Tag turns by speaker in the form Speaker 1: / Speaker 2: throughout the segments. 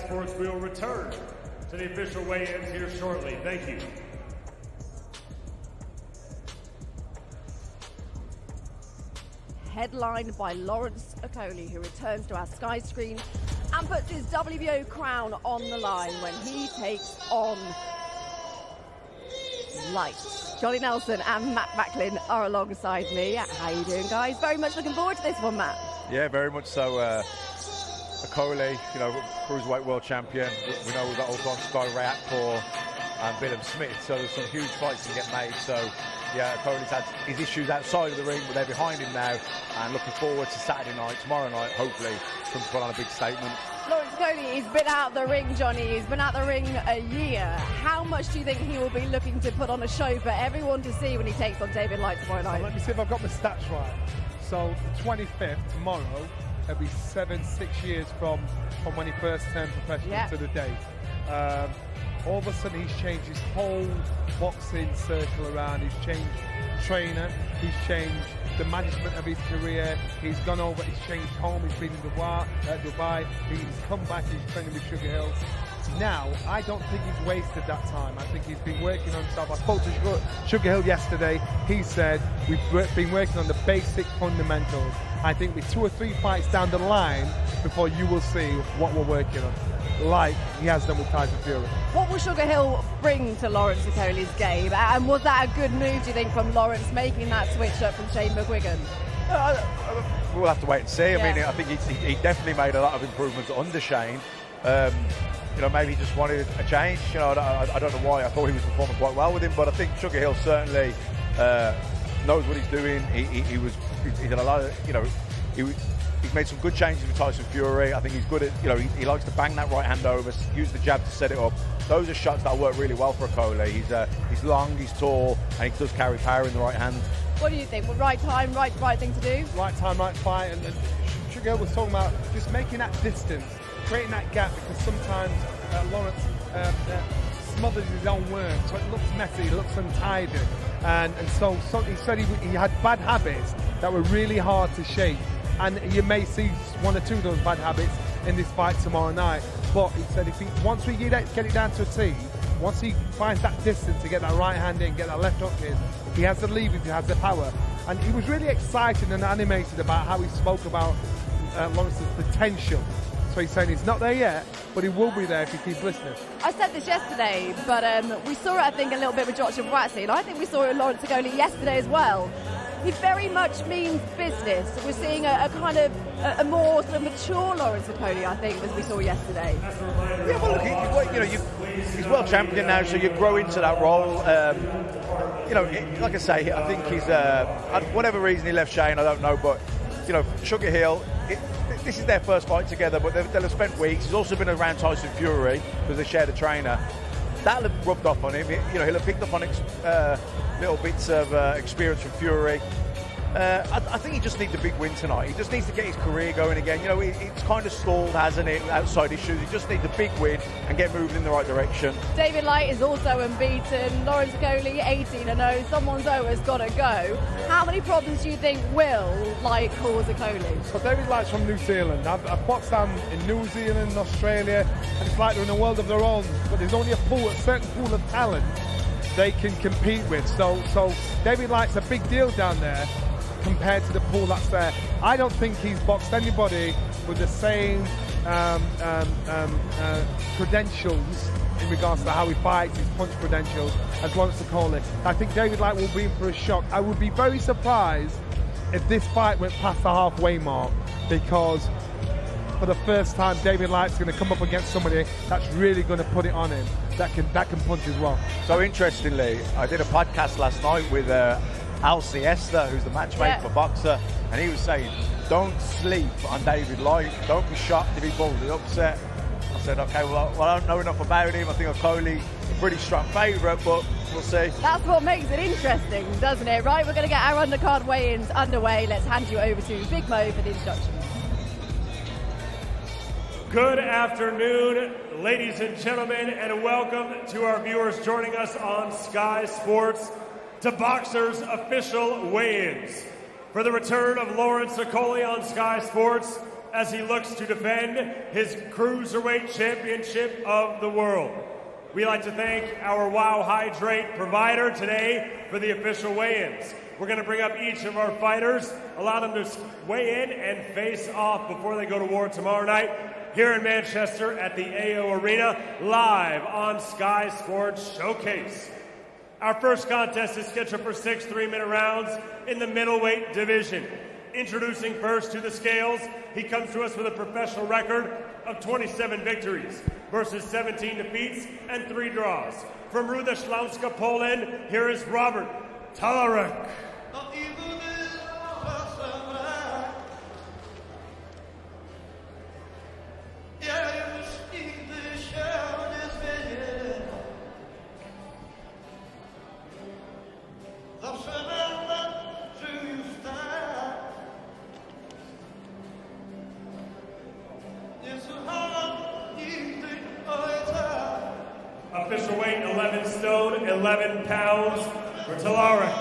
Speaker 1: Sports. We will return to the official weigh-ins here shortly. Thank you.
Speaker 2: Headlined by Lawrence Okolie, who returns to our Sky screen and puts his WBO crown on the line when he takes on Light. Johnny Nelson and Matt Macklin are alongside me. How you doing, guys? Very much looking forward to this one, Matt.
Speaker 3: Yeah, very much so. Okolie, you know, Cruiserweight world champion. We know we've got also on Sky Ray Akpour and Willem Smith, so there's some huge fights to get made. So, yeah, Okolie's had his issues outside of the ring, but they're behind him now, and looking forward to Saturday night, tomorrow night, hopefully, to put on a big statement.
Speaker 2: Lawrence Okolie, he's been out the ring, Johnny. He's been out the ring a year. How much do you think he will be looking to put on a show for everyone to see when he takes on David Light tomorrow night?
Speaker 4: Let me see if I've got my stats right. So, the 25th, tomorrow, it'll be 6 years from when he first turned professional to the date. All of a sudden he's changed his whole boxing circle around. He's changed trainer, he's changed the management of his career, he's gone over, he's changed home, he's been in Dubai, he's come back, he's training with Sugar Hill. Now, I don't think he's wasted that time. I think he's been working on himself. I spoke to Sugar Hill yesterday. He said, we've been working on the basic fundamentals. I think with 2 or 3 fights down the line before you will see what we're working on, like he has done with Tyson Fury. What
Speaker 2: will Sugar Hill bring to Lawrence Okolie's game? And was that a good move, do you think, from Lawrence making that switch up from Shane McGuigan?
Speaker 3: We'll have to wait and see. I mean, I think he definitely made a lot of improvements under Shane. You know, maybe he just wanted a change. You know, I don't know why. I thought he was performing quite well with him, but I think Sugar Hill certainly knows what he's doing. He did a lot of, you know, he's made some good changes with Tyson Fury. I think he's good at, you know, he likes to bang that right hand over, use the jab to set it up. Those are shots that work really well for Okolie. He's long, he's tall, and he does carry power in the right hand.
Speaker 2: What do you think? Well, right time, right thing to do?
Speaker 4: Right time, right fight. And Sugar Hill was talking about just making that distance, creating that gap, because sometimes Lawrence smothers his own work, so it looks messy, it looks untidy. And so he said he had bad habits that were really hard to shake. And you may see 1 or 2 of those bad habits in this fight tomorrow night. But he said once we get it down to a T, once he finds that distance to get that right hand in, get that left hook in, he has the levers, he has the power. And he was really excited and animated about how he spoke about Lawrence's potential. So he's saying he's not there yet, but he will be there if he keeps listening.
Speaker 2: I said this yesterday, but we saw it, I think, a little bit with Joshua Buatsi, and I think we saw it with Lawrence Okolie yesterday as well. He very much means business. We're seeing a kind of a more sort of mature Lawrence Okolie, I think, as we saw yesterday.
Speaker 3: Yeah, well, look, you know, he's world champion now, so you grow into that role. You know, like I say, I think he's, whatever reason he left Shane, I don't know, but, you know, Sugar Hill, this is their first fight together, but they'll have spent weeks. He's also been around Tyson Fury because they shared a trainer. That'll have rubbed off on him. You know, he'll have picked up on little bits of experience from Fury. I think he just needs a big win tonight. He just needs to get his career going again. You know, it's kind of stalled, hasn't it? Outside issues. He just needs a big win and get moving in the right direction.
Speaker 2: David Light is also unbeaten. Lawrence Okolie 18-0. Someone's always got to go. How many problems do you think will Light cause Okolie?
Speaker 4: So David Light's from New Zealand. I've boxed them in New Zealand, Australia, and it's like they're in a world of their own. But there's only a certain pool of talent they can compete with. So David Light's a big deal down there compared to the pool that's there. I don't think he's boxed anybody with the same credentials in regards to how he fights, his punch credentials, as Lawrence Okolie. I think David Light will be in for a shock. I would be very surprised if this fight went past the halfway mark, because for the first time David Light's going to come up against somebody that's really going to put it on him, that can punch as well.
Speaker 3: So interestingly, I did a podcast last night with Al Siesta, who's the matchmaker for Boxer, and he was saying, don't sleep on David Light, don't be shocked if he pulls the upset. I said, okay, well, I don't know enough about him. I think Okolie's a pretty strong favourite, but we'll see.
Speaker 2: That's what makes it interesting, doesn't it? Right, we're going to get our undercard weigh-ins underway. Let's hand you over to Big Mo for the introductions.
Speaker 1: Good afternoon, ladies and gentlemen, and welcome to our viewers joining us on Sky Sports to Boxer's official weigh-ins. For the return of Lawrence Okolie on Sky Sports as he looks to defend his Cruiserweight Championship of the world. We'd like to thank our Wow Hydrate provider today for the official weigh-ins. We're going to bring up each of our fighters, allow them to weigh in and face off before they go to war tomorrow night here in Manchester at the AO Arena, live on Sky Sports Showcase. Our first contest is scheduled for 6 3-minute rounds in the middleweight division. Introducing first to the scales, he comes to us with a professional record of 27 victories versus 17 defeats and 3 draws. From Ruda Śląska, Poland, here is Robert Talarek. Official weight 11 stone, 11 pounds for Talarek.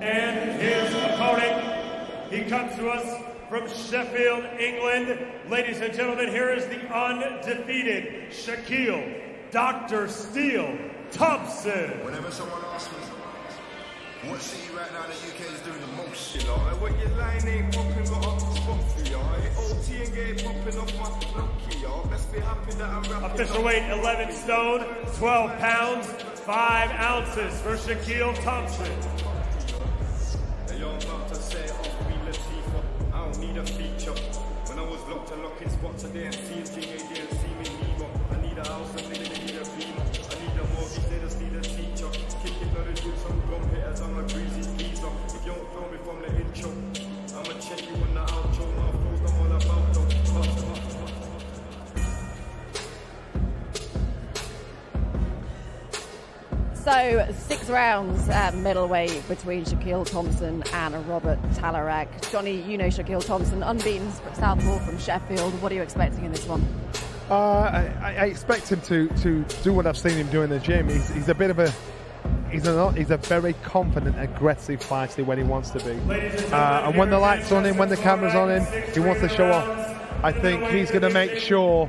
Speaker 1: And his opponent, he comes to us from Sheffield, England. Ladies and gentlemen, here is the undefeated Shaquille Dr. Steel Thompson.
Speaker 5: Whenever someone asks me, what city right now in the UK is doing the most?
Speaker 6: You know, what your line ain't popping, got up the spot for you. OT and get popping off my lucky, y'all. Best be happy that I'm rapping.
Speaker 1: Official weight 11 stone, 12 pounds, 5 ounces for Shaquille Thompson.
Speaker 6: Hey, yo, I'm about to say it off me, Latifah. I don't need a feature. When I was locked and locking spots, I didn't see a thing, they didn't see me neither. I need a house, and they need a beamer. I need a mortgage, they just need a teacher. Kicking knowledge with some gum hitters, I'm a greasy geezer. If you don't feel me from the intro, I'ma check you on the outro. My flows, I'm all about though.
Speaker 2: So 6 rounds at middleweight between Shaquille Thompson and Robert Talarek. Johnny, you know Shaquille Thompson, unbeaten southpaw from Sheffield. What are you expecting in this one?
Speaker 4: I expect him to do what I've seen him do in the gym. He's a bit of a he's a very confident, aggressive fighter when he wants to be. And when the light's on him, when the camera's on him, he wants to show off. I think he's going to make sure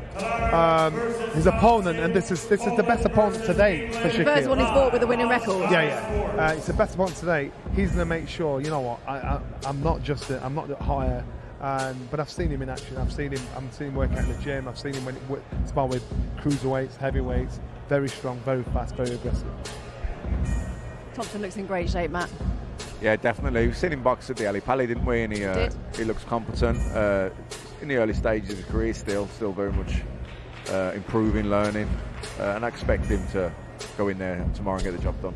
Speaker 4: his opponent, and this is the best opponent to date for Shaquille.
Speaker 2: First one he's fought with a winning record.
Speaker 4: Yeah. It's the best opponent to date. He's going to make sure. You know what? I'm not higher. But I've seen him in action. I've seen him work out in the gym. I've seen him when spar with cruiserweights, heavyweights. Very strong, very fast, very aggressive.
Speaker 2: Thompson looks in great shape, Matt.
Speaker 3: Yeah, definitely. We've seen him box at the Ali Pally, didn't we? And he looks competent. In the early stages of his career, still very much improving, learning, and I expect him to go in there tomorrow and get the job done.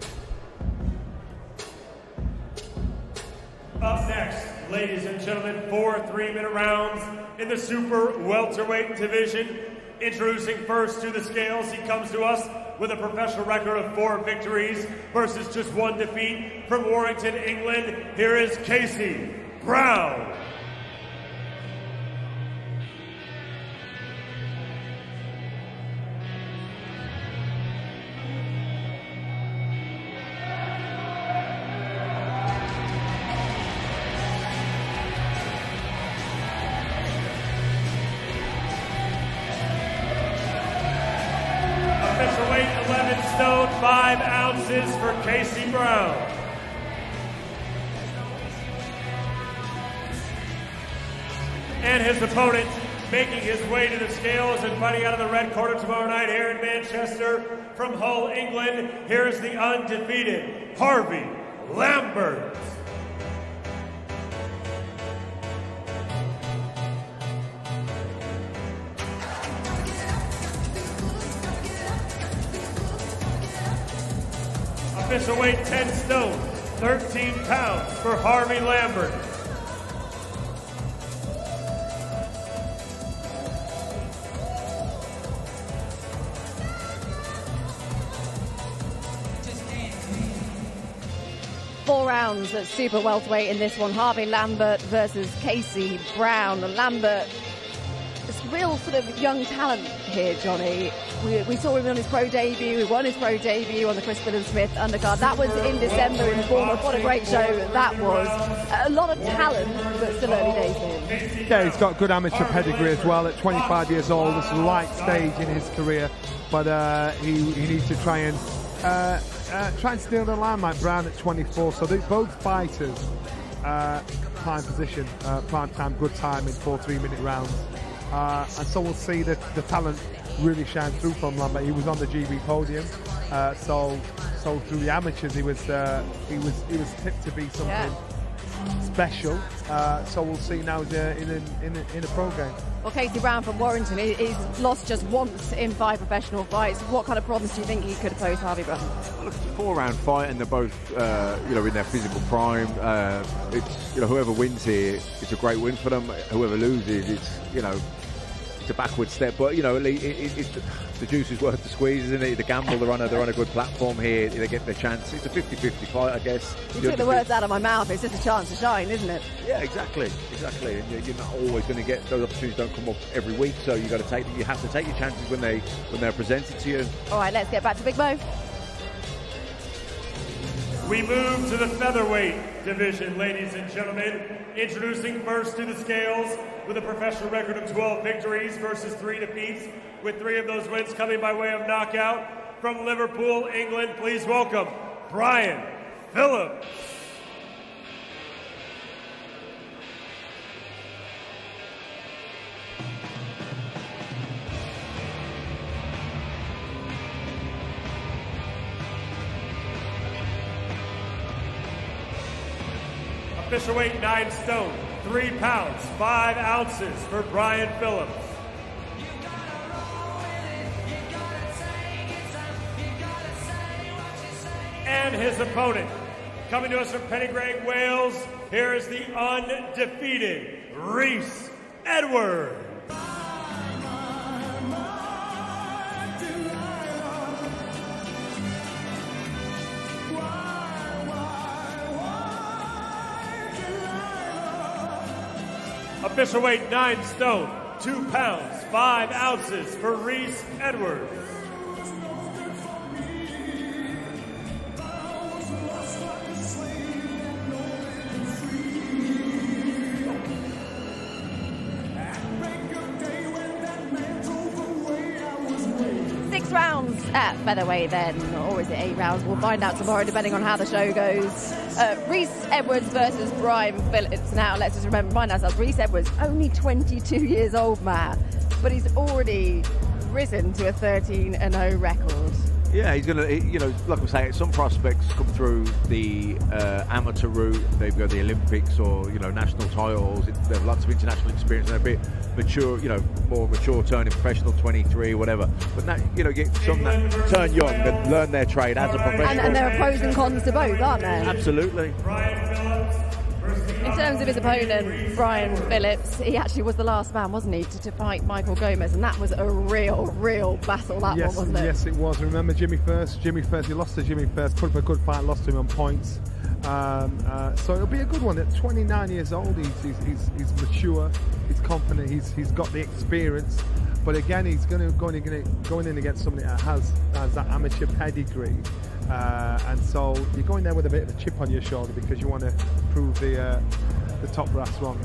Speaker 1: Up next, ladies and gentlemen, 4 3-minute rounds in the super welterweight division. Introducing first to the scales, he comes to us with a professional record of 4 victories versus just 1 defeat. From Warrington, England, here is Casey Brown. Official weight 11 stone, 5 ounces for Casey Brown. And his opponent making his way to the scales and fighting out of the red corner tomorrow night here in Manchester from Hull, England. Here's the undefeated Harvey Lambert. Official weight 10 stone, 13 pounds for Harvey Lambert.
Speaker 2: Four rounds at super welterweight in this one. Harvey Lambert versus Casey Brown. Lambert, this real sort of young talent here, Johnny. We saw him on his pro debut. He won his pro debut on the Chris Smith undercard. That was in December in Bournemouth. What a great show that was. A lot of talent, but still early days for him.
Speaker 4: Yeah, he's got good amateur pedigree as well. At 25 years old, it's a light stage in his career, but he needs to try and steal the limelight. Brown at 24, so they both fighters prime position, prime time, good time in 4 3-minute rounds, and so we'll see the talent really shine through from Lambert. He was on the GB podium, so through the amateurs he was tipped to be something special. So we'll see now in a pro game.
Speaker 2: Well, Casey Brown from Warrington, he's lost just once in 5 professional fights. What kind of problems do you think he could have posed Harvey Brown?
Speaker 7: Well, look, it's a 4-round fight, and they're both, in their physical prime. It's, whoever wins here, it's a great win for them. Whoever loses, it's a backward step. But the juice is worth the squeeze, isn't it? The gamble, they're on a good platform here. They get their chance. It's a 50-50 fight, I guess.
Speaker 2: You took the words out of my mouth. It's just a chance to shine, isn't it?
Speaker 7: Yeah, exactly. And you're not always going to get those opportunities. Don't come up every week, so you have to take your chances when they're presented to you.
Speaker 2: All right, let's get back to Big Mo.
Speaker 1: We move to the featherweight division, ladies and gentlemen. Introducing first to the scales with a professional record of 12 victories versus 3 defeats, with 3 of those wins coming by way of knockout. From Liverpool, England, please welcome Brian Phillips. Official weight 9 stone, 3 pounds, 5 ounces for Brian Phillips. And his opponent, coming to us from Pennygreg, Wales, here is the undefeated Rhys Edwards. Official weight 9 stone, 2 pounds, 5 ounces for Rhys Edwards.
Speaker 2: Rounds at featherweight then, or is it 8 rounds? We'll find out tomorrow depending on how the show goes. Rhys Edwards versus Brian Phillips. Now let's just remind ourselves, Rhys Edwards only 22 years old, Matt, but he's already risen to a 13-0 record.
Speaker 7: Yeah, he's going to, like I'm saying, some prospects come through the amateur route. They go to the Olympics or, national titles. They have lots of international experience. They're a bit mature, more mature, turning professional, 23, whatever. But now, get some that turn young and learn their trade as a professional.
Speaker 2: And there are pros and cons to both, aren't there?
Speaker 7: Absolutely.
Speaker 2: In terms of his opponent, Brian Phillips, he actually was the last man, wasn't he, to fight Michael Gomez, and that was a real battle, that one, wasn't it?
Speaker 4: Yes, it was. Remember Jimmy First? He lost to Jimmy First, put up a good fight, lost to him on points. So it'll be a good one. At 29 years old, he's mature, he's confident, he's got the experience. But again, he's going in against somebody that has that amateur pedigree. And so you're going there with a bit of a chip on your shoulder because you want to prove the top brass wrong.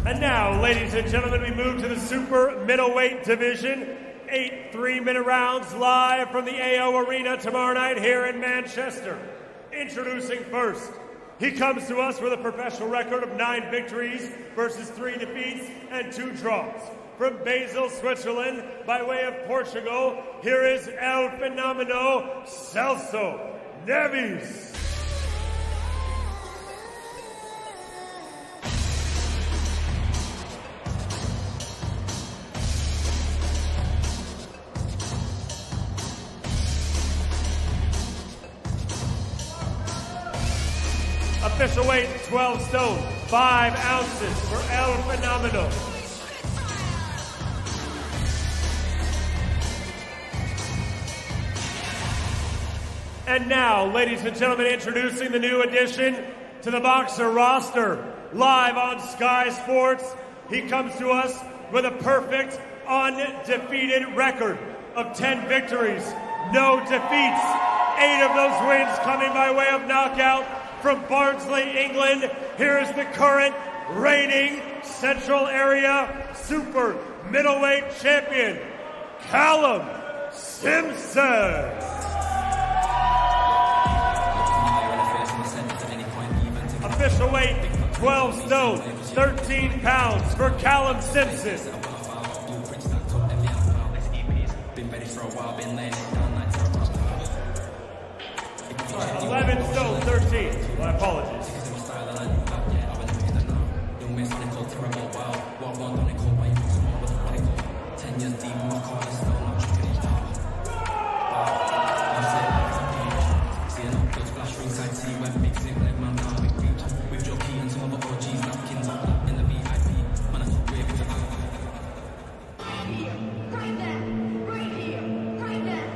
Speaker 1: And now, ladies and gentlemen, we move to the super middleweight division. 8 3-minute rounds live from the AO Arena tomorrow night here in Manchester. Introducing first, he comes to us with a professional record of 9 victories versus 3 defeats and 2 draws. From Basel, Switzerland, by way of Portugal, here is El Fenomeno Celso Neves. Official weight 12 stone, 5 ounces for El Fenomeno. And now, ladies and gentlemen, introducing the new addition to the boxer roster, live on Sky Sports. He comes to us with a perfect, undefeated record of 10 victories, no defeats. 8 of those wins coming by way of knockout from Barnsley, England. Here is the current reigning Central Area Super Middleweight Champion, Callum Simpson. Official weight, 12 stone, 13 pounds for Callum Simpson. 11 stone, 13. My apologies.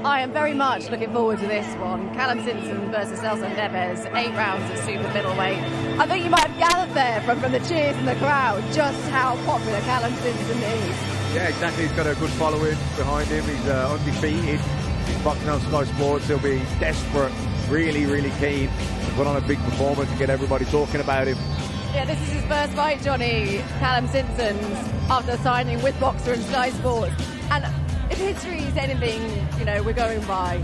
Speaker 2: I am very much looking forward to this one. Callum Simpson versus Celso Neves, 8 rounds of super middleweight. I think you might have gathered there from the cheers in the crowd just how popular Callum Simpson is.
Speaker 7: Yeah, exactly. He's got a good following behind him. He's undefeated. He's boxing on Sky Sports. He'll be desperate, really, really keen to put on a big performance and get everybody talking about him.
Speaker 2: Yeah, this is his first fight, Johnny. Callum Simpson's after signing with Boxer and Sky Sports. And if history is anything, we're going by,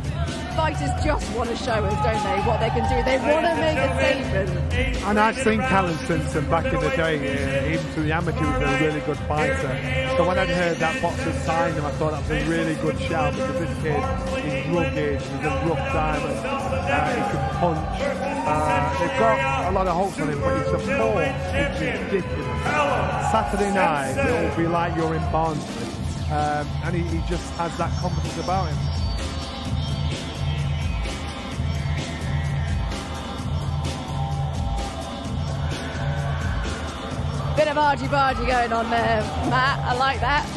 Speaker 2: fighters just want to show us, don't they, what they can do. They want to make a statement.
Speaker 4: And I've seen Callum Simpson back in the day, even to the amateur, was a really good fighter. So when I'd heard that Boxer signed him, I thought that was a really good shout, because this kid is rugged, he's a rough diamond, he can punch. They've got a lot of hopes on him, but his support is ridiculous. Saturday night, it will be like you're in Barnsley. And he just has that confidence about him.
Speaker 2: Bit of argy-bargy going on there, Matt. I like that.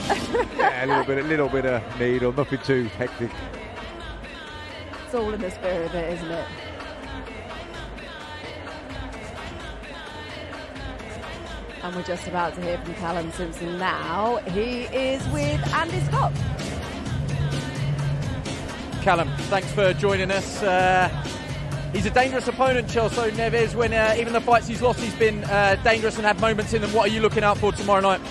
Speaker 7: Yeah, a little bit of needle, nothing too hectic.
Speaker 2: It's all in the spirit of it, isn't it? And we're just about to hear from Callum Simpson now. He is with Andy Scott.
Speaker 8: Callum, thanks for joining us. He's a dangerous opponent, Celso Neves. When even the fights he's lost, he's been dangerous and had moments in them. What are you looking out for tomorrow night?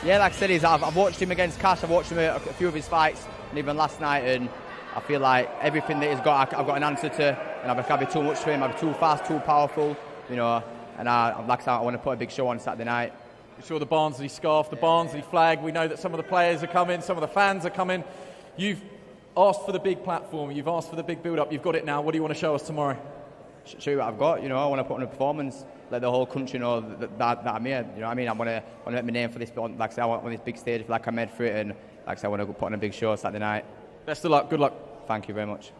Speaker 9: Yeah, like I said, I've watched him against Cash. I've watched him a few of his fights, and even last night. And I feel like everything that he's got, I've got an answer to. And I can't be too much to him. I'm too fast, too powerful, And like I said, I want to put a big show on Saturday night.
Speaker 8: You saw the Barnsley scarf, the Barnsley flag. We know that some of the players are coming, some of the fans are coming. You've asked for the big platform. You've asked for the big build-up. You've got it now. What do you want to show us tomorrow?
Speaker 9: Show you what I've got. I want to put on a performance. Let the whole country know that I'm here. You know what I mean? I want to make my name for this. Like I said, I want this big stage like I made for it. And like I said, I want to put on a big show Saturday night.
Speaker 8: Best of luck. Good luck.
Speaker 9: Thank you very much.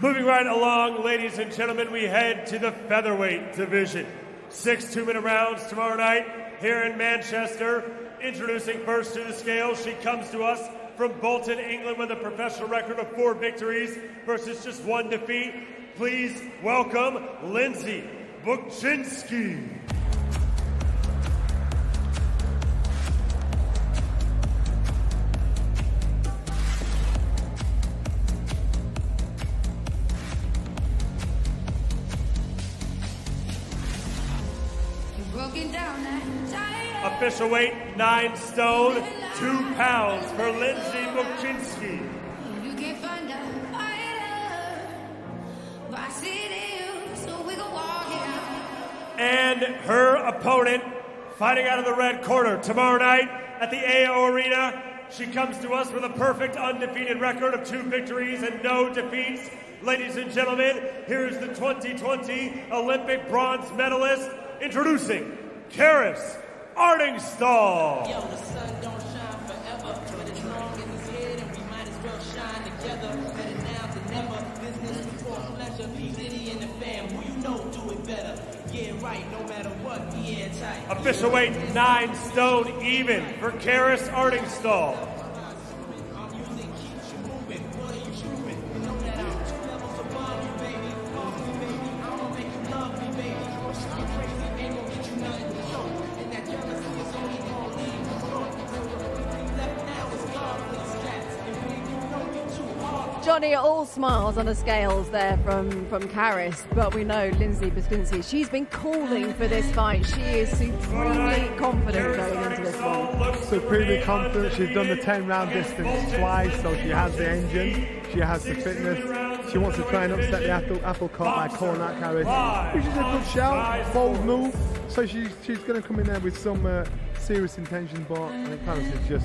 Speaker 1: Moving right along, ladies and gentlemen, we head to the featherweight division. 6 2-minute rounds tomorrow night here in Manchester. Introducing first to the scale, she comes to us from Bolton, England, with a professional record of 4 victories versus just 1 defeat. Please welcome Lindsay Bukczynski. Official weight, 9 stone, 2 pounds for Lindsay Bukczynski. And her opponent, fighting out of the red corner tomorrow night at the AO Arena. She comes to us with a perfect undefeated record of 2 victories and no defeats. Ladies and gentlemen, here's the 2020 Olympic bronze medalist, introducing Karis Artingstall.
Speaker 10: Yo, the sun don't shine forever, but it's long in his head, and we might as well shine together. Better now than never. Business before pleasure. City and the fam, who you know do it better. Yeah, right. No matter what, we airtight.
Speaker 1: Official weight, 9 stone even for Karis Artingstall.
Speaker 2: Johnny, all smiles on the scales there from Karis, but we know Lindsay Bostinski, she's been calling for this fight. She is supremely confident going into this one.
Speaker 4: Supremely confident. She's done the 10-round distance twice, so she has the engine, she has the fitness. She wants to try and upset the apple cart by calling out Karis, which is a good shout, bold move. So she's going to come in there with some serious intentions, but I think Karis is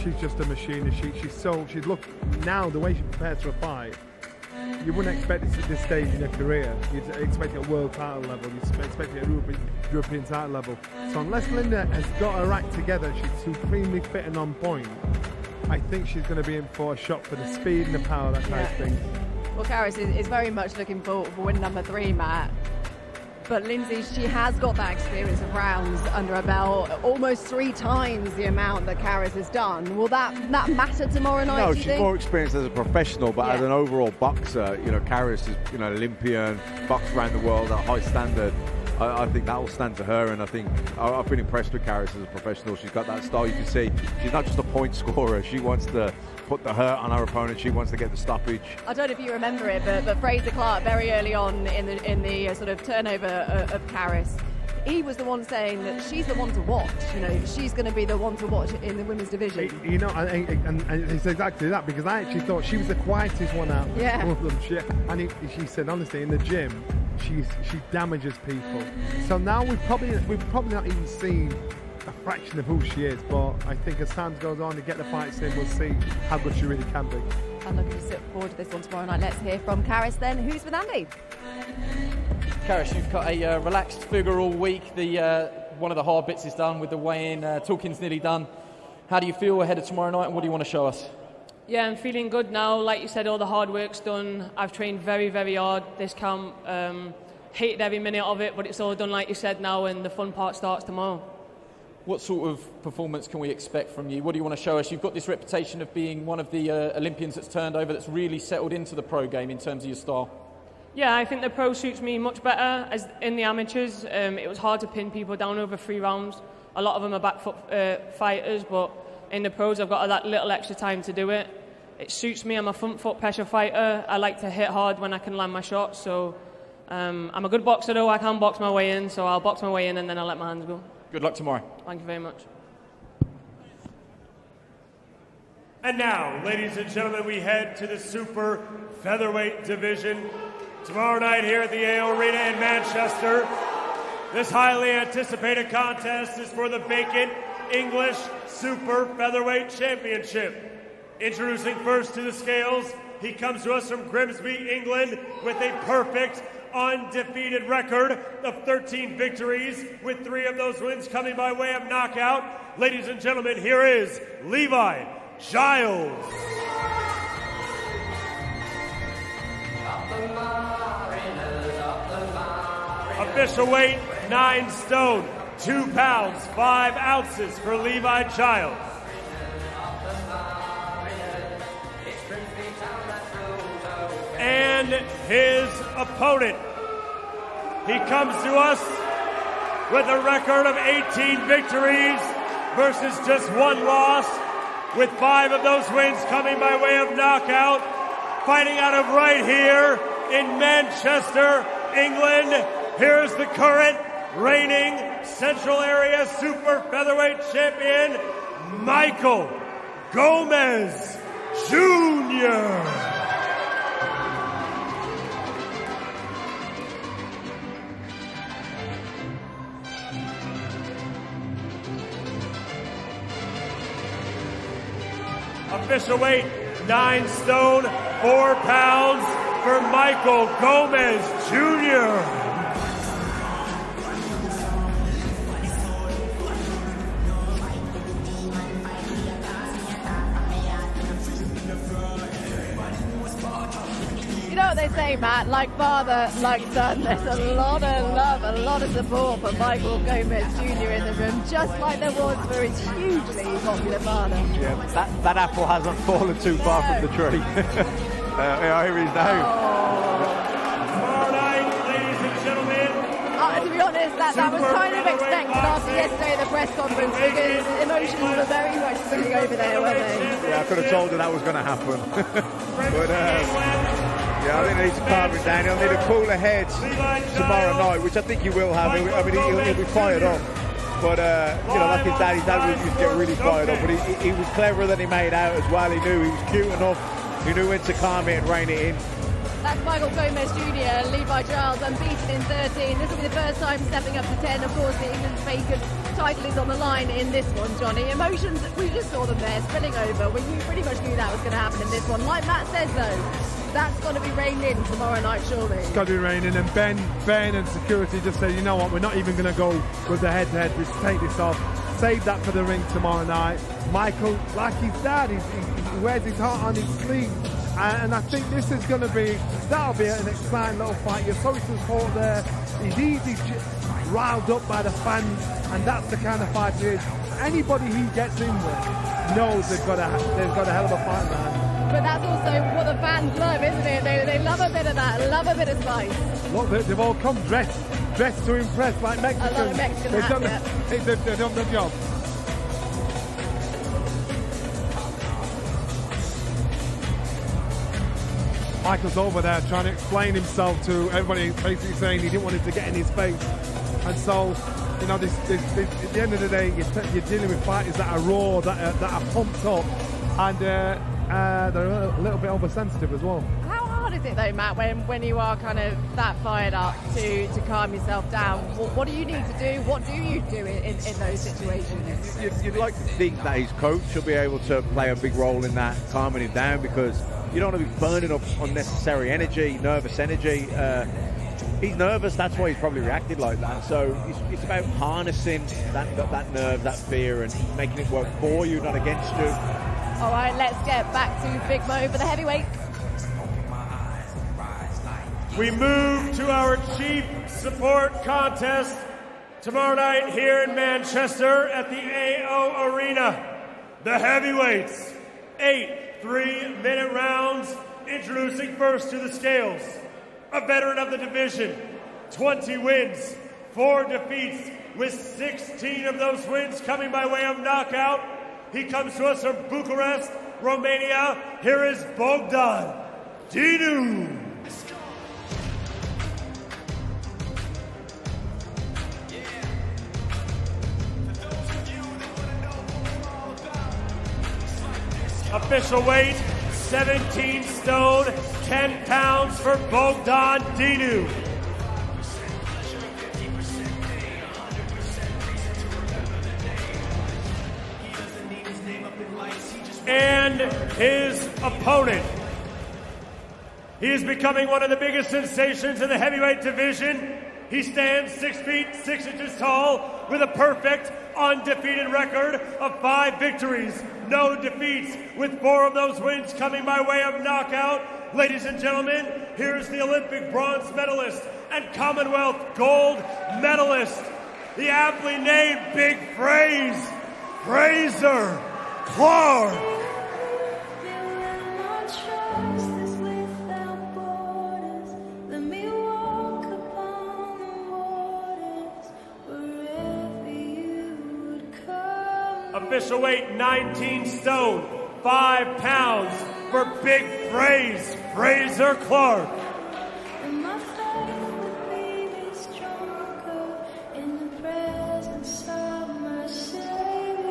Speaker 4: she's just a machine. She's looked now the way she prepares for a fight. You wouldn't expect this at this stage in her career. You'd expect it at world title level. You'd expect it at European title level. So unless Linda has got her act together, she's supremely fit and on point. I think she's going to be in for a shot for the speed and the power that Karis brings.
Speaker 2: Well, Karis is very much looking for win number 3, Matt. But Lindsay, she has got that experience of rounds under her belt, almost 3 times the amount that Karis has done. Will that matter tomorrow night?
Speaker 7: No, she's more experienced as a professional, but as an overall boxer, Karis is an Olympian, boxed around the world at a high standard. I think that will stand to her, and I think I've been impressed with Karis as a professional. She's got that style. You can see she's not just a point scorer. She wants to put the hurt on her opponent. She wants to get the stoppage.
Speaker 2: I don't know if you remember it, but Fraser Clark very early on in the sort of turnover of Karis, he was the one saying that she's the one to watch. She's going to be the one to watch in the women's division.
Speaker 4: And it's exactly that, because I actually thought she was the quietest one out of them. She said honestly in the gym, she damages people. So now we've probably not even seen a fraction of who she is, but I think as time goes on to get the fights in, we'll see how good she really can be.
Speaker 2: I'm looking to sit forward to this one tomorrow night. Let's hear from Karis then. Who's with Andy?
Speaker 8: Karis, you've got a relaxed figure all week. The one of the hard bits is done with the weigh-in. Talking's nearly done. How do you feel ahead of tomorrow night, and what do you want to show us?
Speaker 11: Yeah, I'm feeling good now. Like you said, all the hard work's done. I've trained very, very hard this camp. Hated every minute of it, but it's all done, like you said, now, and the fun part starts tomorrow.
Speaker 8: What sort of performance can we expect from you? What do you want to show us? You've got this reputation of being one of the Olympians that's turned over, that's really settled into the pro game in terms of your style.
Speaker 11: Yeah, I think the pro suits me much better. As in the amateurs, it was hard to pin people down over 3 rounds. A lot of them are back foot fighters, but in the pros, I've got that little extra time to do it. It suits me. I'm a front foot pressure fighter. I like to hit hard when I can land my shots. So I'm a good boxer, though. I can box my way in, so I'll box my way in and then I'll let my hands go.
Speaker 8: Good luck tomorrow.
Speaker 11: Thank you very much.
Speaker 1: And now, ladies and gentlemen, we head to the super featherweight division. Tomorrow night here at the AO Arena in Manchester, this highly anticipated contest is for the vacant English Super Featherweight Championship. Introducing first to the scales, he comes to us from Grimsby, England, with a perfect, undefeated record of 13 victories, with 3 of those wins coming by way of knockout. Ladies and gentlemen, here is Levi Giles. Official weight, 9 stone, 2 pounds, 5 ounces for Levi Giles. And his opponent. He comes to us with a record of 18 victories versus just 1 loss, with 5 of those wins coming by way of knockout. Fighting out of right here in Manchester, England, here's the current reigning Central Area Super Featherweight Champion, Michael Gomez Jr. Official weight, 9 stone, 4 pounds for Michael Gomez Jr.
Speaker 2: You know what they say, Matt, like father, like son. There's a lot of love, a lot of support for Michael Gomez Jr. in the room, just like there was for his hugely popular father.
Speaker 3: Yeah, that apple hasn't fallen too far from the tree. Here he is now.
Speaker 1: Tomorrow night, ladies and gentlemen.
Speaker 2: To be honest, that was kind of expected after yesterday at the press conference, because emotions were very much spilling over there, weren't they?
Speaker 3: Yeah, I could have told her that was going to happen. But yeah, I think he needs to calm him down. He'll need a cooler head tomorrow night, which I think he will have. He'll be fired up. But, you know, like his dad used to get really fired up. But he was cleverer than he made out as well. He knew he was cute enough. He knew when to calm it and rein it in.
Speaker 2: That's Michael Gomez Jr., Levi Giles unbeaten in 13. This will be the first time stepping up to 10. Of course, the England's vacant title is on the line in this one, Johnny. Emotions, we just saw them there, spilling over. We pretty much knew that was going to happen in this one. Like Matt says, though, that's going to be reined in tomorrow night, surely.
Speaker 4: It's got to be reined in. And Ben and security just said, you know what, we're not even going to go with the head-to-head. Let's take this off. Save that for the ring tomorrow night. Michael, like his dad, he wears his heart on his sleeve. And I think this is going to be, that'll be an exciting little fight. Your social support there is easy, riled up by the fans, and that's the kind of fight it is. Anybody he gets in with knows they've got a hell of a fight, man.
Speaker 2: But that's also what the fans love, isn't it? They love a bit of that, love a bit of spice.
Speaker 4: Look, they've all come dressed to impress, like Mexicans.
Speaker 2: A lot of Mexican hats,
Speaker 4: they've done the job. Michael's over there trying to explain himself to everybody, basically saying he didn't want it to get in his face. And so, you know, this at the end of the day, you're dealing with fighters that are raw, that are pumped up, and they're a little bit oversensitive as well.
Speaker 2: How hard is it though, Matt, when you are kind of that fired up to calm yourself down? What do you need to do? What do you do in those situations?
Speaker 3: You'd like to think that his coach will be able to play a big role in that, calming him down, because you don't want to be burning up unnecessary energy, nervous energy. He's nervous, that's why he's probably reacted like that. So it's about harnessing that nerve, that fear, and making it work for you, not against you.
Speaker 2: All right, let's get back to Big Mo for the heavyweight.
Speaker 1: We move to our chief support contest tomorrow night here in Manchester at the AO Arena. The heavyweights, 8 3-minute rounds. Introducing first to the scales, a veteran of the division, 20 wins, 4 defeats, with 16 of those wins coming by way of knockout. He comes to us from Bucharest, Romania. Here is Bogdan Dinu. Official weight, 17 stone, 10 pounds for Bogdan Dinu. And his opponent. He is becoming one of the biggest sensations in the heavyweight division. He stands 6 feet 6 inches tall with a perfect, undefeated record of 5 victories, no defeats, with 4 of those wins coming by way of knockout. Ladies and gentlemen, here's the Olympic bronze medalist and Commonwealth gold medalist, the aptly named Big Fraser Clark. Official weight, 19 stone, 5 pounds for Big Fraser Clark.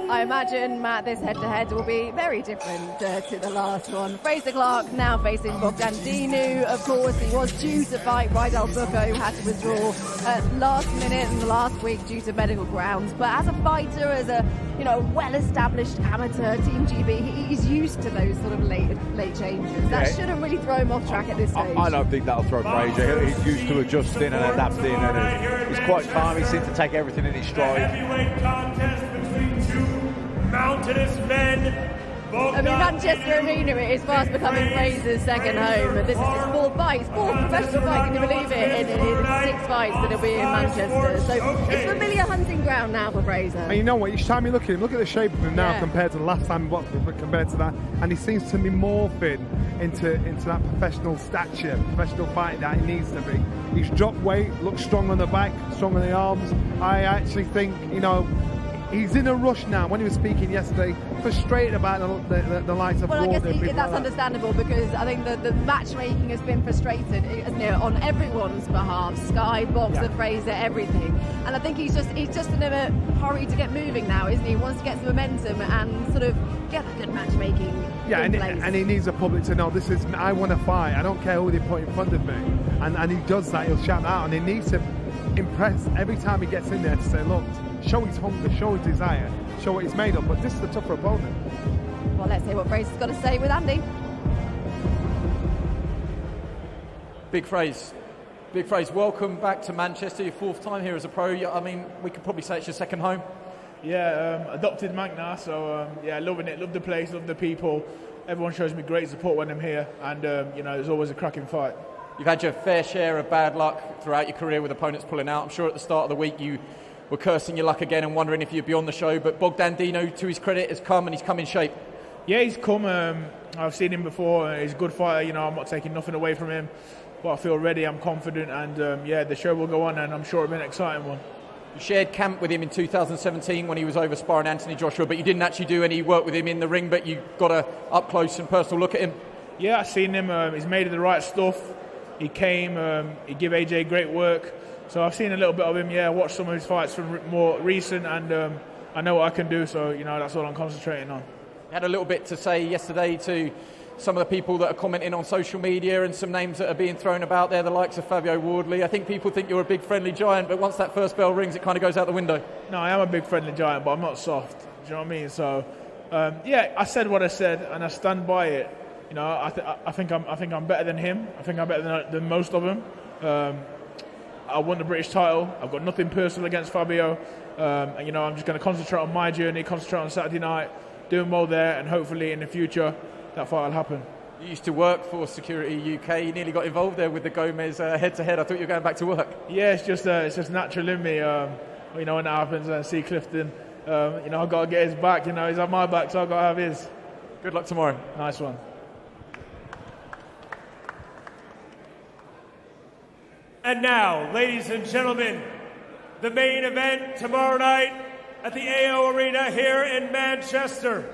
Speaker 2: I imagine, Matt, this head-to-head will be very different to the last one. Fraser Clark now facing Bogdan Dinu. Of course, he was due to fight Rydell Bucco, who had to withdraw last minute in the last week due to medical grounds. But as a fighter, as a well-established amateur, Team GB, he's used to those sort of late changes. That shouldn't really throw him off track at this stage.
Speaker 3: I don't think that'll throw Fraser. He's used to adjusting and adapting, and he's quite calm. He seems to take everything in his stride.
Speaker 1: Heavyweight contest between 2 mountainous men.
Speaker 2: I mean, Manchester Arena is fast becoming Fraser's second home, and this is his 4th fight, his 4th professional fight, can you believe it, in 6 fights that he'll be in Manchester. So it's familiar hunting ground now for Fraser.
Speaker 4: And you know what, each time you look at him, look at the shape of him now compared to the last time, compared to that, and he seems to be morphing into that professional stature, professional fight that he needs to be. He's dropped weight, looks strong on the back, strong on the arms. I actually think, he's in a rush now. When he was speaking yesterday, frustrated about the likes of
Speaker 2: Well, I
Speaker 4: Ward
Speaker 2: guess
Speaker 4: and people
Speaker 2: that's
Speaker 4: like that.
Speaker 2: understandable, because I think the matchmaking has been frustrated, isn't it, on everyone's behalf. Sky, Boxer, Fraser, everything. And I think he's just in a hurry to get moving now, isn't he? He wants to get some momentum and sort of get that good matchmaking in place.
Speaker 4: And he needs the public to know, this is, I want to fight. I don't care who they put in front of me. And he does that. He'll shout out, and he needs to impress every time he gets in there to say, look, show his hunger, show his desire, show what he's made of. But this is a tougher opponent.
Speaker 2: Well, let's hear what Fraser's got to say with Andy.
Speaker 8: Big phrase, welcome back to Manchester, your 4th time here as a pro. I mean, we could probably say it's your second home.
Speaker 12: Yeah, adopted Manc now, so loving it, love the place, love the people. Everyone shows me great support when I'm here, and there's always a cracking fight.
Speaker 8: You've had your fair share of bad luck throughout your career with opponents pulling out. I'm sure at the start of the week you were cursing your luck again and wondering if you'd be on the show, but Bogdan Dino, to his credit, has come, and he's come in shape.
Speaker 12: Yeah, he's come. I've seen him before. He's a good fighter. I'm not taking nothing away from him, but I feel ready, I'm confident, and the show will go on, and I'm sure it'll be an exciting one.
Speaker 8: You shared camp with him in 2017 when he was over sparring Anthony Joshua, but you didn't actually do any work with him in the ring, but you got a up-close and personal look at him.
Speaker 12: Yeah, I've seen him. He's made of the right stuff. He came, he gave AJ great work. So I've seen a little bit of him, watched some of his fights from more recent, and I know what I can do, so, that's all I'm concentrating on.
Speaker 8: You had a little bit to say yesterday to some of the people that are commenting on social media and some names that are being thrown about there, the likes of Fabio Wardley. I think people think you're a big friendly giant, but once that first bell rings, it kind of goes out the window.
Speaker 12: No, I am a big friendly giant, but I'm not soft. Do you know what I mean? So, I said what I said, and I stand by it. I think I'm better than him. I think I'm better than most of them. I won the British title. I've got nothing personal against Fabio. I'm just going to concentrate on my journey, concentrate on Saturday night, doing well there, and hopefully in the future that fight will happen.
Speaker 8: You used to work for Security UK. You nearly got involved there with the Gomez head-to-head. I thought you were going back to work.
Speaker 12: Yeah, it's just natural in me. When that happens, see Clifton. I've got to get his back. He's on my back, so I've got to have his.
Speaker 8: Good luck tomorrow.
Speaker 12: Nice one.
Speaker 1: And now, ladies and gentlemen, the main event tomorrow night at the AO Arena here in Manchester.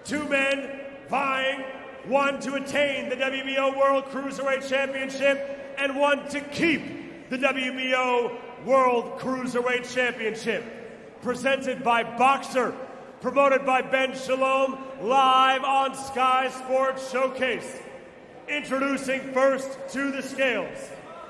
Speaker 1: 2 men vying, one to attain the WBO World Cruiserweight Championship and one to keep the WBO World Cruiserweight Championship. Presented by Boxer, promoted by Ben Shalom, live on Sky Sports Showcase. Introducing first to the scales.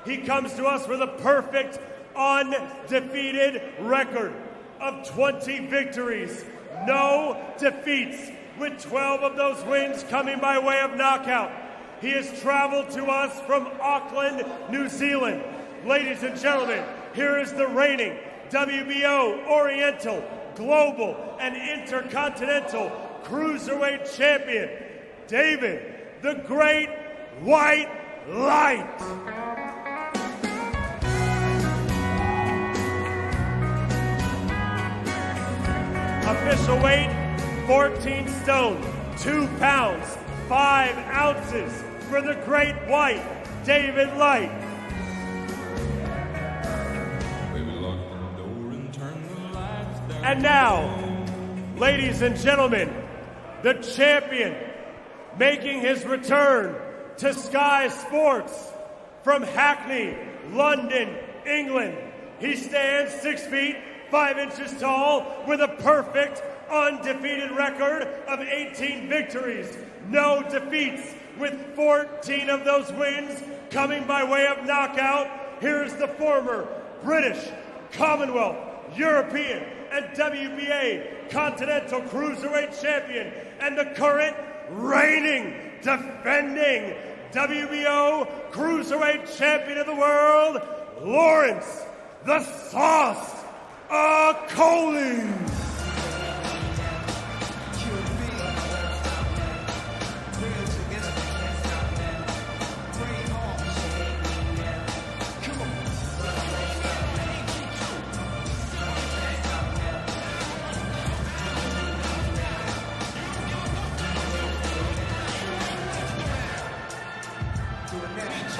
Speaker 1: He comes to us with a perfect, undefeated record of 20 victories, no defeats, with 12 of those wins coming by way of knockout. He has traveled to us from Auckland, New Zealand. Ladies and gentlemen, here is the reigning WBO, Oriental, Global, and Intercontinental Cruiserweight Champion, David the Great White Light. Official weight, 14 stone, 2 pounds, 5 ounces for the Great White, David Light. And now, ladies and gentlemen, the champion making his return to Sky Sports from Hackney, London, England. He stands 6 feet, 5 inches tall with a perfect, undefeated record of 18 victories, no defeats, with 14 of those wins coming by way of knockout. Here's the former British, Commonwealth, European, and WBA Continental Cruiserweight Champion and the current reigning, defending WBO Cruiserweight Champion of the world, Lawrence the Sauce Okolie.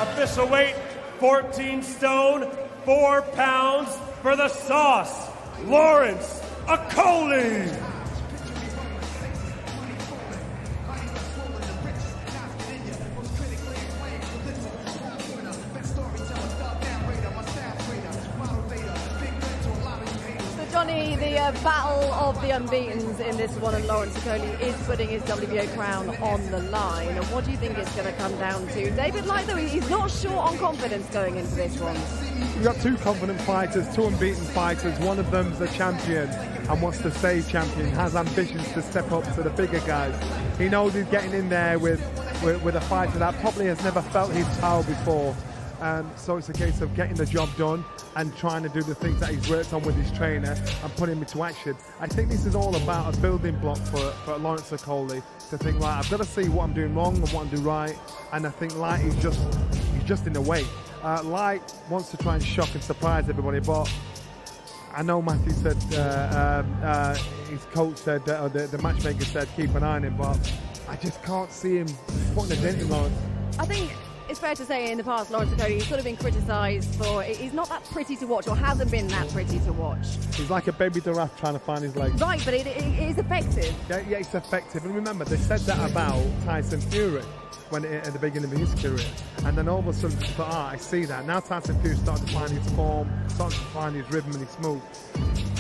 Speaker 1: Official weight, 14 stone, 4 pounds for the Sauce, Lawrence Okolie.
Speaker 2: Johnny, the battle of the unbeatens in this one, and Lawrence Okolie is putting his WBO crown on the line. And what do you think it's going to come down to? David Light, though, he's not short on confidence going into this one.
Speaker 4: You've got two confident fighters, two unbeaten fighters. One of them's the champion and wants to stay champion, has ambitions to step up to the bigger guys. He knows he's getting in there with a fighter that probably has never felt his power before. So it's a case of getting the job done and trying to do the things that he's worked on with his trainer and putting him into action. I think this is all about a building block for Lawrence Okolie to think, right, I've got to see what I'm doing wrong and what I'm doing right. And I think Light is just in the way. Light wants to try and shock and surprise everybody, but I know Matthew said, his coach said, the matchmaker said, keep an eye on him, but I just can't see him putting a dent in Lawrence.
Speaker 2: I think it's fair to say in the past, Lawrence Okolie, he's sort of been criticised for, he's not that pretty to watch, or hasn't been that pretty to watch.
Speaker 4: He's like a baby giraffe trying to find his legs.
Speaker 2: Right, but it is effective.
Speaker 4: Yeah, it's effective. And remember, they said that about Tyson Fury at the beginning of his career. And then all of a sudden, they thought, I see that. Now Tyson Fury started to find his form, started to find his rhythm and his move.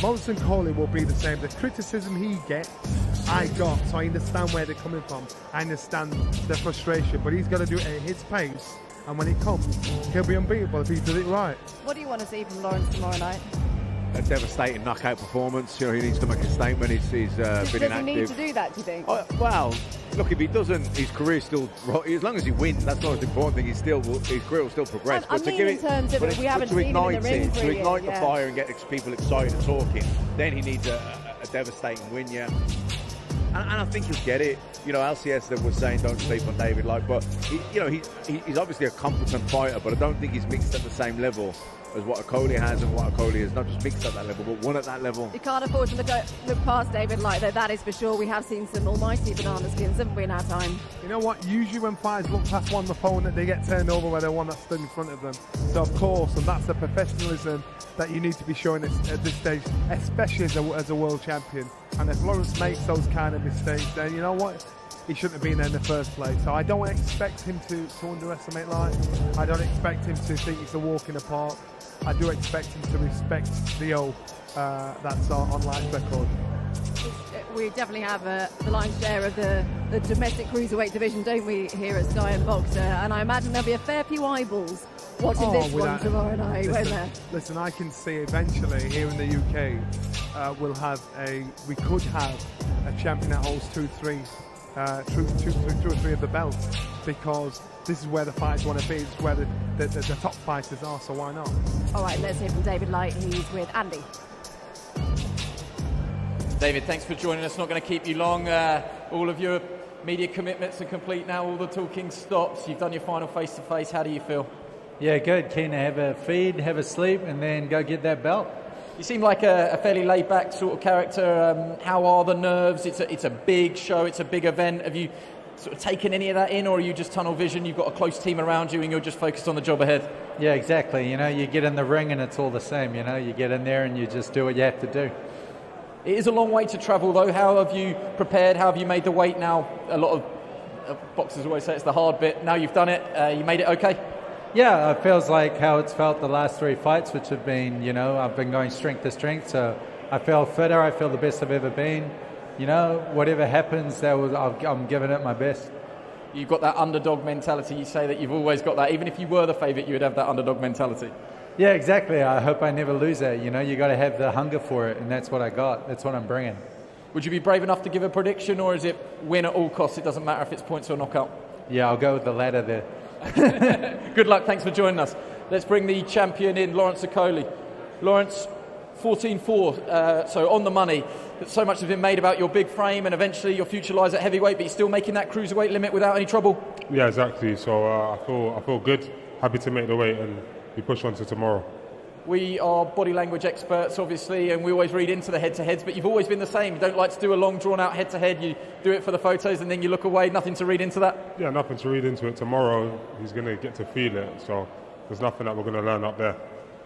Speaker 4: Lawrence Okolie will be the same. The criticism he gets, I got, so I understand where they're coming from. I understand the frustration, but he's got to do it at his pace. And when he comes, he'll be unbeatable if he does it right.
Speaker 2: What do you want to see from Lawrence tomorrow night?
Speaker 7: A devastating knockout performance. You know, he needs to make a statement. He's been inactive.
Speaker 2: Does he need to do that, do you think?
Speaker 7: Well, look, if he doesn't, his career's still. As long as he wins, that's not the most important thing. His career will still progress.
Speaker 2: I mean, in terms of we haven't seen him in the ring for a year.
Speaker 7: To ignite the fire and get people excited and talking, then he needs a devastating win, yeah. And I think he'll get it. You know, LCS was saying don't sleep on David Light, but he's obviously a competent fighter, but I don't think he's mixed at the same level as what Okolie has and what Okolie is, not just mixed at that level, but won at that level.
Speaker 2: You can't afford to look past David Light, though, that is for sure. We have seen some almighty banana skins, haven't we, in our time?
Speaker 4: You know what? Usually when fighters look past one opponent, they get turned over by the one that stood in front of them. So, of course, and that's the professionalism that you need to be showing at this stage, especially as a world champion. And if Lawrence makes those kind of mistakes, then you know what? He shouldn't have been there in the first place. So I don't expect him to underestimate Light. I don't expect him to think it's a walk in the park. I do expect him to respect the O that's on Light's record.
Speaker 2: We definitely have the lion's share of the domestic cruiserweight division, don't we, here at Sky and Boxer? And I imagine there'll be a fair few eyeballs watching this one tomorrow night, won't there?
Speaker 4: Listen, I can see eventually here in the UK we could have a champion that holds two or three of the belts, because this is where the fighters want to be. It's where the top fighters are, so why not?
Speaker 2: All right, let's hear from David Light. He's with Andy.
Speaker 8: David, thanks for joining us. Not going to keep you long. All of your media commitments are complete now. All the talking stops. You've done your final face-to-face. How do you feel?
Speaker 13: Yeah, good. Keen to have a feed, have a sleep, and then go get that belt.
Speaker 8: You seem like a fairly laid-back sort of character. How are the nerves? It's a big show. It's a big event. Have you sort of taken any of that in, or are you just tunnel vision? You've got a close team around you and you're just focused on the job ahead?
Speaker 13: Yeah, exactly. You know, you get in the ring and it's all the same. You know, you get in there and you just do what you have to do.
Speaker 8: It is a long way to travel, though. How have you prepared? How have you made the weight now? A lot of boxers always say it's the hard bit. Now you've done it. You made it okay?
Speaker 13: Yeah, it feels like how it's felt the last three fights, which have been, you know, I've been going strength to strength. So I feel fitter. I feel the best I've ever been. You know, whatever happens, I'm giving it my best.
Speaker 8: You've got that underdog mentality. You say that you've always got that. Even if you were the favourite, you would have that underdog mentality.
Speaker 13: Yeah, exactly. I hope I never lose that. You know, you got to have the hunger for it, and that's what I got. That's what I'm bringing.
Speaker 8: Would you be brave enough to give a prediction, or is it win at all costs? It doesn't matter if it's points or knockout.
Speaker 13: Yeah, I'll go with the latter there.
Speaker 8: Good luck. Thanks for joining us. Let's bring the champion in, Lawrence Okolie. Lawrence, 14-4, so on the money. So much has been made about your big frame and eventually your future lies at heavyweight, but you're still making that cruiserweight limit without any trouble.
Speaker 14: Yeah, exactly. So I feel good, happy to make the weight and be pushed on to tomorrow.
Speaker 8: We are body language experts, obviously, and we always read into the head-to-heads, but you've always been the same. You don't like to do a long, drawn-out head-to-head. You do it for the photos and then you look away. Nothing to read into that?
Speaker 14: Yeah, nothing to read into it. Tomorrow, he's going to get to feel it, so there's nothing that we're going to learn up there.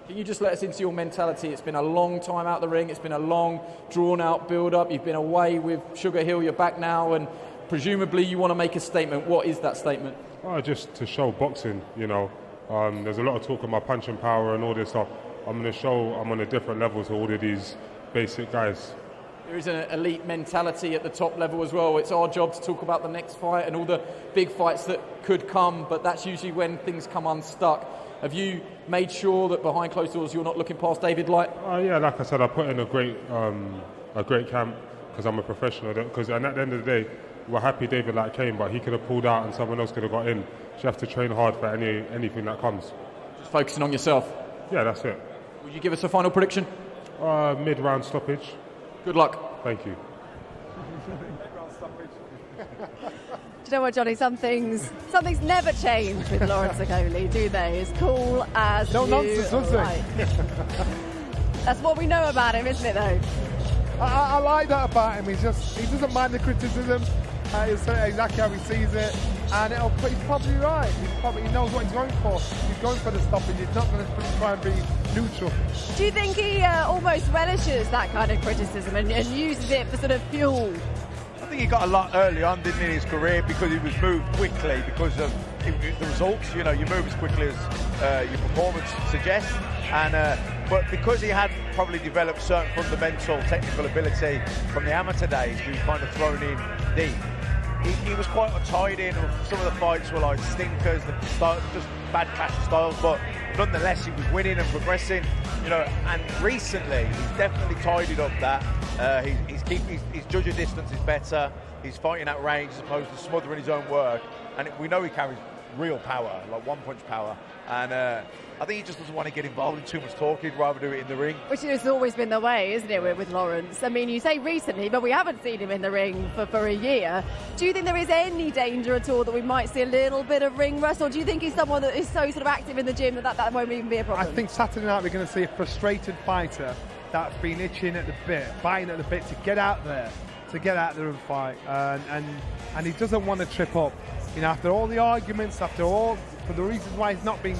Speaker 8: Can you just let us into your mentality? It's been a long time out the ring. It's been a long, drawn-out build-up. You've been away with Sugar Hill. You're back now, and presumably you want to make a statement. What is that statement?
Speaker 14: Just to show boxing, you know. There's a lot of talk of my punching power and all this stuff. I'm going to show I'm on a different level to all of these basic guys.
Speaker 8: There is an elite mentality at the top level as well. It's our job to talk about the next fight and all the big fights that could come, but that's usually when things come unstuck. Have you made sure that behind closed doors you're not looking past David Light?
Speaker 14: Yeah, like I said, I put in a great camp because I'm a professional. Because at the end of the day, we're happy David Light came, but he could have pulled out and someone else could have got in. So you have to train hard for anything that comes.
Speaker 8: Just focusing on yourself?
Speaker 14: Yeah, that's it.
Speaker 8: Will you give us a final prediction?
Speaker 14: Mid-round stoppage.
Speaker 8: Good luck.
Speaker 14: Thank you.
Speaker 2: Do you know what, Johnny? Some things never change with Lawrence Okolie, do they? As cool as
Speaker 4: no
Speaker 2: you
Speaker 4: nonsense, does
Speaker 2: like. That's what we know about him, isn't it, though?
Speaker 4: I like that about him. He doesn't mind the criticism. He'll say exactly how he sees it, and he's probably right. He knows what he's going for. He's going for the stoppage. He's not going to try and be neutral.
Speaker 2: Do you think he almost relishes that kind of criticism and uses it for sort of fuel?
Speaker 3: I think he got a lot early on, didn't he, in his career, because he was moved quickly because of the results. You know, you move as quickly as your performance suggests, and but because he had probably developed certain fundamental technical ability from the amateur days, he was kind of thrown in deep. He was quite untidy, and some of the fights were like stinkers, just bad clash of styles, but nonetheless he was winning and progressing, you know. And recently he's definitely tidied up that. His judging distance is better. He's fighting at range as opposed to smothering his own work, and we know he carries real power, like one-punch power, and I think he just doesn't want to get involved in too much talking. He'd rather do it in the ring. Which
Speaker 2: has always been the way, isn't it, with Lawrence? I mean, you say recently, but we haven't seen him in the ring for a year. Do you think there is any danger at all that we might see a little bit of ring rust, or do you think he's someone that is so sort of active in the gym that won't even be a problem?
Speaker 4: I think Saturday night we're going to see a frustrated fighter that's been itching at the bit, biting at the bit to get out there and fight, and he doesn't want to trip up. You know, after all the arguments, for the reasons why he's not been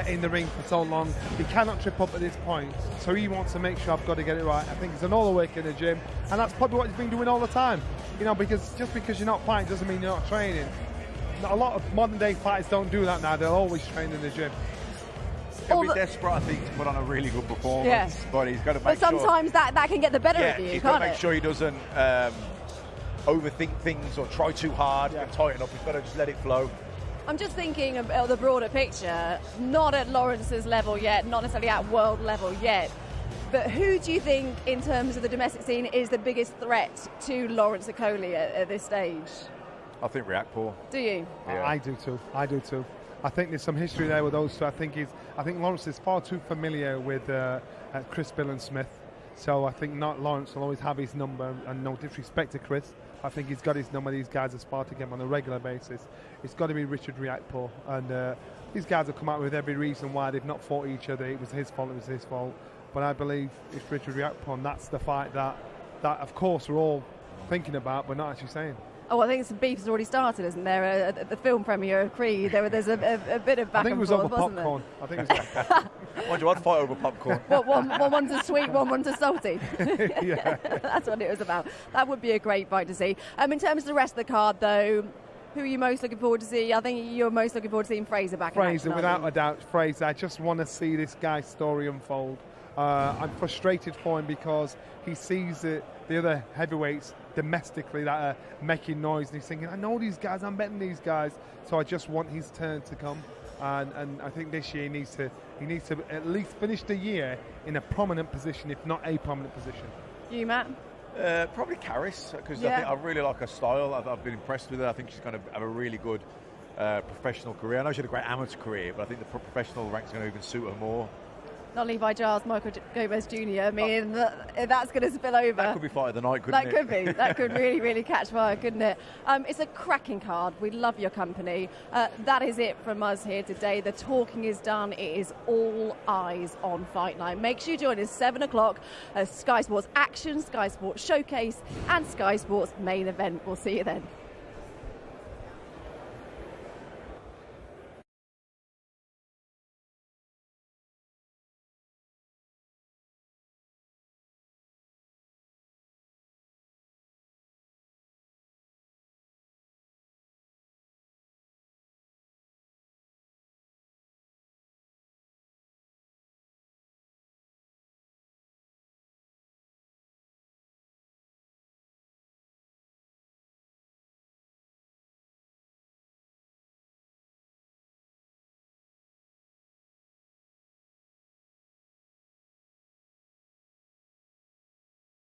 Speaker 4: in the ring for so long, he cannot trip up at this point. So he wants to make sure I've got to get it right. I think it's an all the work in the gym, and that's probably what he's been doing all the time. You know, because just because you're not fighting doesn't mean you're not training. A lot of modern day fighters don't do that now. They'll always train in the gym.
Speaker 3: He'll be desperate, I think, to put on a really good performance, but he's got to make
Speaker 2: sure. But sometimes that can get the better of you,
Speaker 3: he's got to make sure he doesn't overthink things or try too hard and tighten up. He's got to just let it flow.
Speaker 2: I'm just thinking about the broader picture, not at Lawrence's level yet, not necessarily at world level yet, but who do you think, in terms of the domestic scene, is the biggest threat to Lawrence Okolie at this stage?
Speaker 3: I think Riakporhe.
Speaker 2: Do you?
Speaker 4: Yeah. I do too. I think there's some history there with those two. I think Lawrence is far too familiar with Chris Bill and Smith. So I think Lawrence will always have his number, and no disrespect to Chris, I think he's got his number. These guys are sparring him on a regular basis. It's got to be Richard Riakporhe, and these guys have come out with every reason why they've not fought each other. It was his fault. But I believe it's Richard Riakporhe, and that's the fight that of course we're all thinking about, but not actually saying.
Speaker 2: Oh, I think some beef has already started, isn't there? At the film premiere of Creed, there's a bit of back and forth, wasn't there?
Speaker 4: I think it was over popcorn. I think it was
Speaker 3: I'd fight over popcorn.
Speaker 2: One's a sweet, one's a salty.
Speaker 4: Yeah.
Speaker 2: That's what it was about. That would be a great fight to see. In terms of the rest of the card, though, who are you most looking forward to see? I think you're most looking forward to seeing Fraser back in action.
Speaker 4: Fraser, without a doubt, Fraser. I just want to see this guy's story unfold. I'm frustrated for him because he sees the other heavyweights domestically that are making noise, and he's thinking, I know these guys, I'm betting these guys, so I just want his turn to come, and I think this year he needs to at least finish the year in a prominent position, if not a prominent position.
Speaker 2: You, Matt?
Speaker 3: Probably Karis, because I really like her style. I've been impressed with her. I think she's going to have a really good professional career. I know she had a great amateur career, but I think the professional rank's going to even suit her more.
Speaker 2: Not Levi Giles, Michael Gomez Jr. I mean, that's going to spill over.
Speaker 3: That could be fight of the night, couldn't it?
Speaker 2: That could be. That could really, really catch fire, couldn't it? It's a cracking card. We love your company. That is it from us here today. The talking is done. It is all eyes on Fight Night. Make sure you join us 7 o'clock. Sky Sports Action, Sky Sports Showcase, and Sky Sports Main Event. We'll see you then.